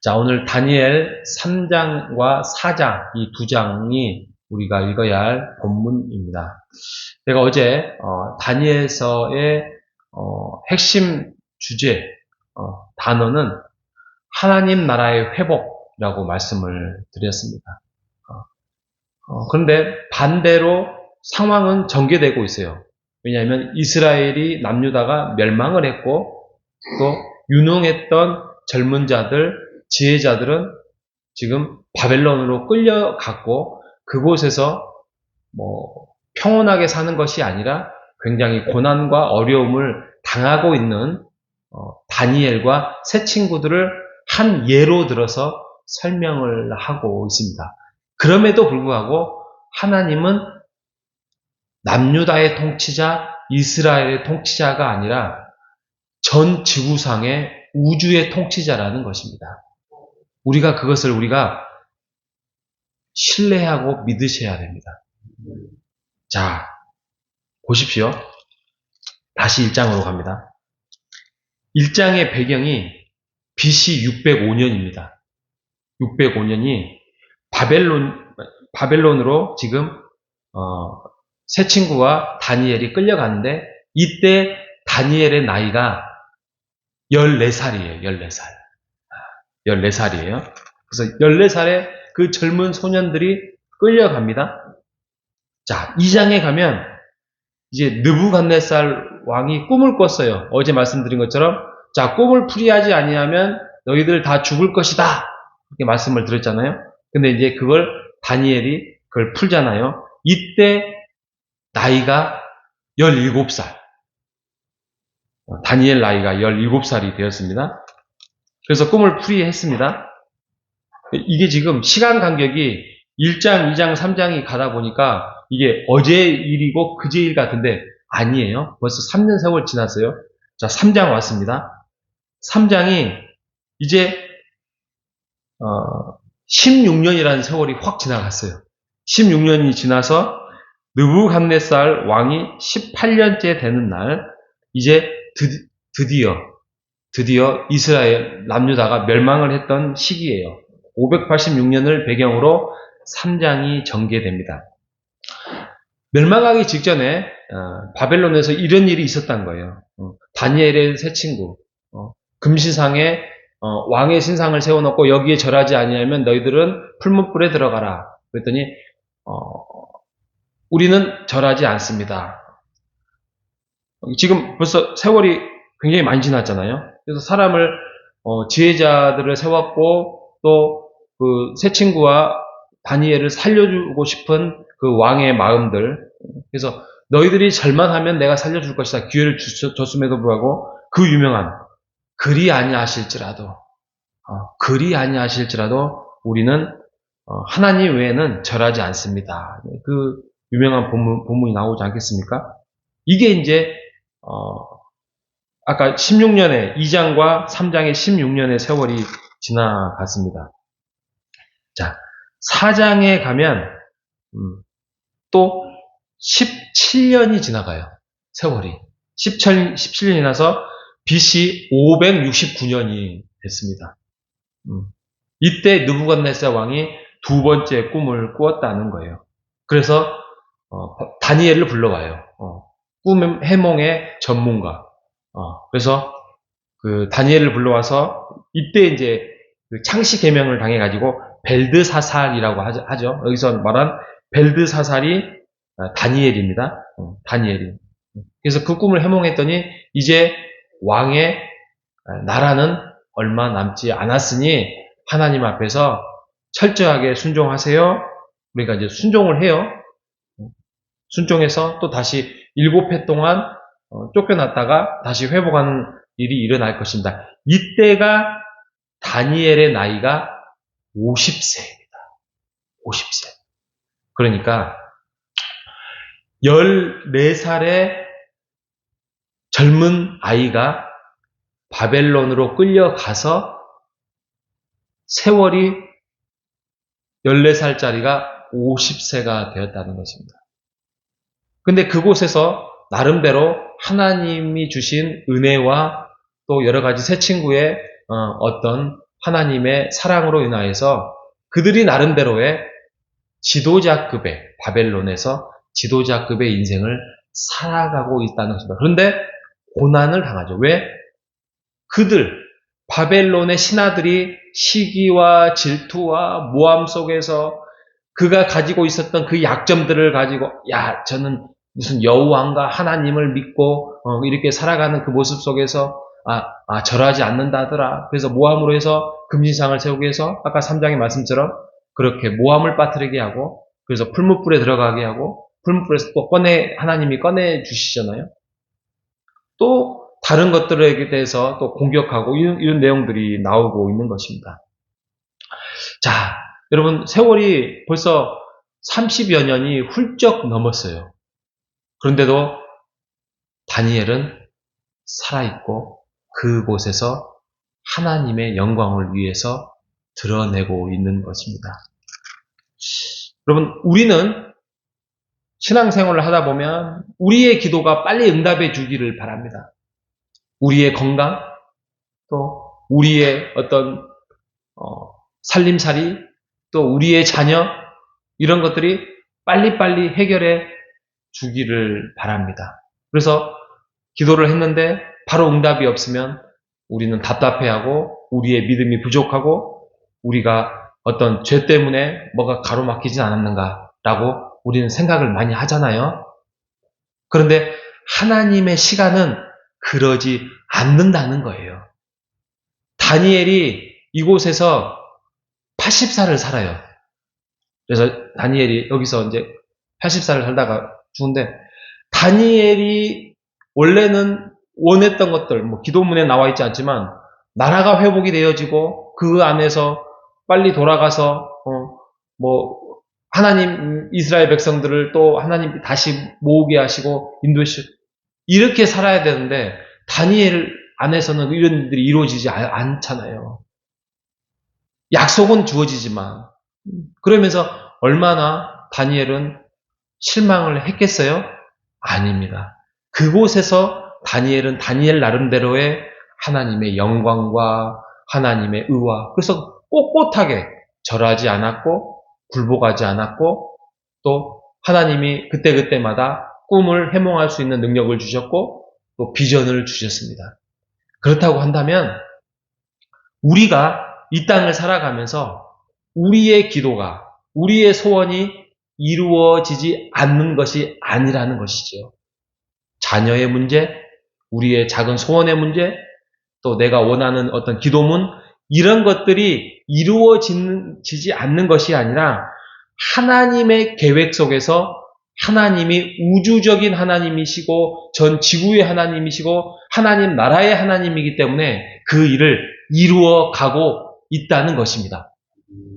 자, 오늘 다니엘 3장과 4장, 이 두 장이 우리가 읽어야 할 본문입니다. 제가 어제 다니엘서의 핵심 주제, 단어는 하나님 나라의 회복이라고 말씀을 드렸습니다. 그런데 반대로 상황은 전개되고 있어요. 왜냐하면 이스라엘이 남유다가 멸망을 했고 또 유능했던 젊은 자들, 지혜자들은 지금 바벨론으로 끌려갔고 그곳에서 평온하게 사는 것이 아니라 굉장히 고난과 어려움을 당하고 있는 다니엘과 새 친구들을 한 예로 들어서 설명을 하고 있습니다. 그럼에도 불구하고 하나님은 남유다의 통치자, 이스라엘의 통치자가 아니라 전 지구상의 우주의 통치자라는 것입니다. 그것을 우리가 신뢰하고 믿으셔야 됩니다. 자, 보십시오. 다시 1장으로 갑니다. 1장의 배경이 BC 605년입니다. 605년이 바벨론으로 지금 새 친구와 다니엘이 끌려가는데 이때 다니엘의 나이가 14살이에요. 14살. 14살이에요. 그래서 14살의 그 젊은 소년들이 끌려갑니다. 자, 2장에 가면 이제 느부갓네살 왕이 꿈을 꿨어요. 어제 말씀드린 것처럼 자, 꿈을 풀이하지 아니하면 너희들 다 죽을 것이다. 이렇게 말씀을 드렸잖아요. 근데 이제 그걸 다니엘이 그걸 풀잖아요. 이때 나이가 17살. 다니엘 나이가 17살이 되었습니다. 그래서 꿈을 풀이했습니다. 이게 지금 시간 간격이 1장, 2장, 3장이 가다 보니까 이게 어제 일이고 그제 일 같은데 아니에요. 벌써 3년 세월 지났어요. 자, 3장 왔습니다. 3장이 이제 16년이라는 세월이 확 지나갔어요. 16년이 지나서 느부갓네살 왕이 18년째 되는 날 이제 드디어 이스라엘 남유다가 멸망을 했던 시기예요. 586년을 배경으로 3장이 전개됩니다. 멸망하기 직전에 바벨론에서 이런 일이 있었단 거예요. 다니엘의 새 친구 금시상에 왕의 신상을 세워놓고 여기에 절하지 아니하면 너희들은 풀무불에 들어가라. 그랬더니 우리는 절하지 않습니다. 지금 벌써 세월이 굉장히 많이 지났잖아요. 그래서 사람을 지혜자들을 세웠고 또 그 새 친구와 다니엘을 살려주고 싶은 그 왕의 마음들. 그래서 너희들이 절만하면 내가 살려줄 것이다. 기회를 줬음에도 불구하고 그 유명한 그리 아니하실지라도 우리는 하나님 외에는 절하지 않습니다. 그 유명한 본문이 나오지 않겠습니까? 이게 이제 아까 16년에 2장과 3장의 16년의 세월이 지나갔습니다. 자, 4장에 가면 또 17년이 지나가요. 세월이. 17년이 지나서 BC 569년이 됐습니다. 이때 느부갓네살 왕이 두 번째 꿈을 꾸었다는 거예요. 그래서 다니엘을 불러와요. 꿈 해몽의 전문가. 그래서 그 다니엘을 불러와서 이때 이제 그 창시 계명을 당해가지고 벨드사살이라고 하죠. 여기서 말한 벨드사살이 다니엘입니다. 다니엘이. 그래서 그 꿈을 해몽했더니 이제 왕의 나라는 얼마 남지 않았으니 하나님 앞에서 철저하게 순종하세요. 그러니까 이제 순종을 해요. 순종해서 또 다시 7해 동안 쫓겨났다가 다시 회복하는 일이 일어날 것입니다. 이때가 다니엘의 나이가 50세입니다. 50세. 그러니까 14살의 젊은 아이가 바벨론으로 끌려가서 세월이 14살짜리가 50세가 되었다는 것입니다. 근데 그곳에서 나름대로 하나님이 주신 은혜와 또 여러 가지 새 친구의 어떤 하나님의 사랑으로 인하여서 그들이 나름대로의 지도자급의, 바벨론에서 지도자급의 인생을 살아가고 있다는 것입니다. 그런데 고난을 당하죠. 왜? 그들, 바벨론의 신하들이 시기와 질투와 모함 속에서 그가 가지고 있었던 그 약점들을 가지고, 야, 저는 무슨 여호와인가 하나님을 믿고 이렇게 살아가는 그 모습 속에서 절하지 않는다더라. 그래서 모함으로 해서 금신상을 세우게 해서 아까 3장의 말씀처럼 그렇게 모함을 빠뜨리게 하고, 그래서 풀무불에 들어가게 하고, 풀무불에서 또 하나님이 꺼내 주시잖아요. 또 다른 것들에 대해서 또 공격하고 이런 내용들이 나오고 있는 것입니다. 자, 여러분, 세월이 벌써 30여 년이 훌쩍 넘었어요. 그런데도 다니엘은 살아있고 그곳에서 하나님의 영광을 위해서 드러내고 있는 것입니다. 여러분, 우리는 신앙생활을 하다 보면 우리의 기도가 빨리 응답해 주기를 바랍니다. 우리의 건강, 또 우리의 어떤 살림살이, 또 우리의 자녀, 이런 것들이 빨리빨리 해결해 주기를 바랍니다. 그래서 기도를 했는데 바로 응답이 없으면 우리는 답답해하고 우리의 믿음이 부족하고 우리가 어떤 죄 때문에 뭐가 가로막히진 않았는가라고 우리는 생각을 많이 하잖아요. 그런데 하나님의 시간은 그러지 않는다는 거예요. 다니엘이 이곳에서 80살을 살아요. 그래서 다니엘이 여기서 이제 80살을 살다가 죽은데, 다니엘이 원래는 원했던 것들, 기도문에 나와 있지 않지만 나라가 회복이 되어지고 그 안에서 빨리 돌아가서 하나님 이스라엘 백성들을 또 하나님 다시 모으게 하시고 인도시고 이렇게 살아야 되는데, 다니엘 안에서는 이런 일들이 이루어지지 않잖아요. 약속은 주어지지만. 그러면서 얼마나 다니엘은 실망을 했겠어요? 아닙니다. 그곳에서 다니엘은 다니엘 나름대로의 하나님의 영광과 하나님의 의와, 그래서 꼿꼿하게 절하지 않았고 굴복하지 않았고, 또 하나님이 그때그때마다 꿈을 해몽할 수 있는 능력을 주셨고 또 비전을 주셨습니다. 그렇다고 한다면 우리가 이 땅을 살아가면서 우리의 기도가, 우리의 소원이 이루어지지 않는 것이 아니라는 것이지요. 자녀의 문제, 우리의 작은 소원의 문제, 또 내가 원하는 어떤 기도문, 이런 것들이 이루어지지 않는 것이 아니라 하나님의 계획 속에서 하나님이 우주적인 하나님이시고 전 지구의 하나님이시고 하나님 나라의 하나님이기 때문에 그 일을 이루어 가고 있다는 것입니다.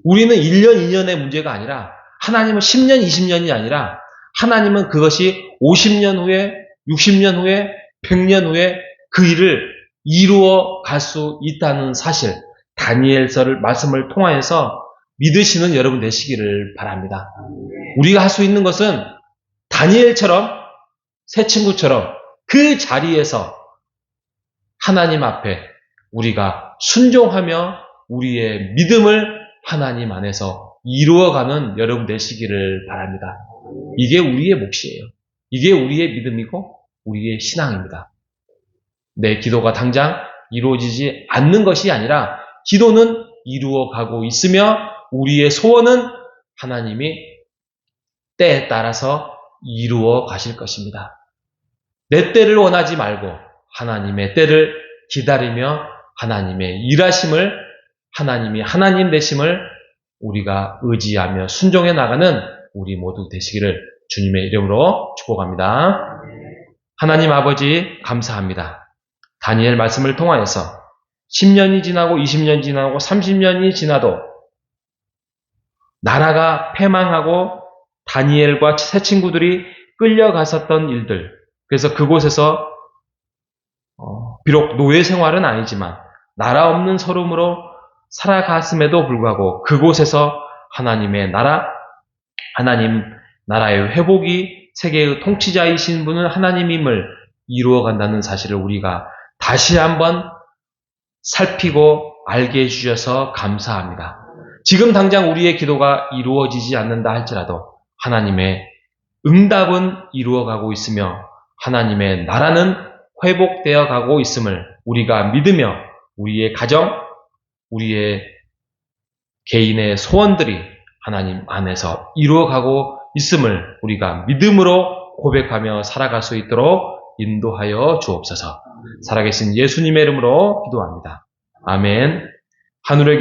우리는 1년, 2년의 문제가 아니라 하나님은 10년, 20년이 아니라 하나님은 그것이 50년 후에, 60년 후에, 100년 후에 그 일을 이루어 갈 수 있다는 사실, 다니엘서를 말씀을 통하여서 믿으시는 여러분 되시기를 바랍니다. 우리가 할 수 있는 것은 다니엘처럼, 새 친구처럼 그 자리에서 하나님 앞에 우리가 순종하며 우리의 믿음을 하나님 안에서 이루어가는 여러분 되시기를 바랍니다. 이게 우리의 몫이에요. 이게 우리의 믿음이고 우리의 신앙입니다. 내 기도가 당장 이루어지지 않는 것이 아니라 기도는 이루어가고 있으며 우리의 소원은 하나님이 때에 따라서 이루어 가실 것입니다. 내 때를 원하지 말고 하나님의 때를 기다리며 하나님의 일하심을, 하나님이 하나님 되심을 우리가 의지하며 순종해 나가는 우리 모두 되시기를 주님의 이름으로 축복합니다. 하나님 아버지 감사합니다. 다니엘 말씀을 통하여서 10년이 지나고 20년이 지나고 30년이 지나도 나라가 패망하고 다니엘과 새 친구들이 끌려갔었던 일들, 그래서 그곳에서 비록 노예 생활은 아니지만 나라 없는 서름으로 살아갔음에도 불구하고 그곳에서 하나님의 나라, 하나님 나라의 회복이 세계의 통치자이신 분은 하나님임을 이루어간다는 사실을 우리가 다시 한번 살피고 알게 해주셔서 감사합니다. 지금 당장 우리의 기도가 이루어지지 않는다 할지라도 하나님의 응답은 이루어가고 있으며 하나님의 나라는 회복되어 가고 있음을 우리가 믿으며 우리의 가정, 우리의 개인의 소원들이 하나님 안에서 이루어가고 있음을 우리가 믿음으로 고백하며 살아갈 수 있도록 인도하여 주옵소서. 살아계신 예수님의 이름으로 기도합니다. 아멘. 하늘에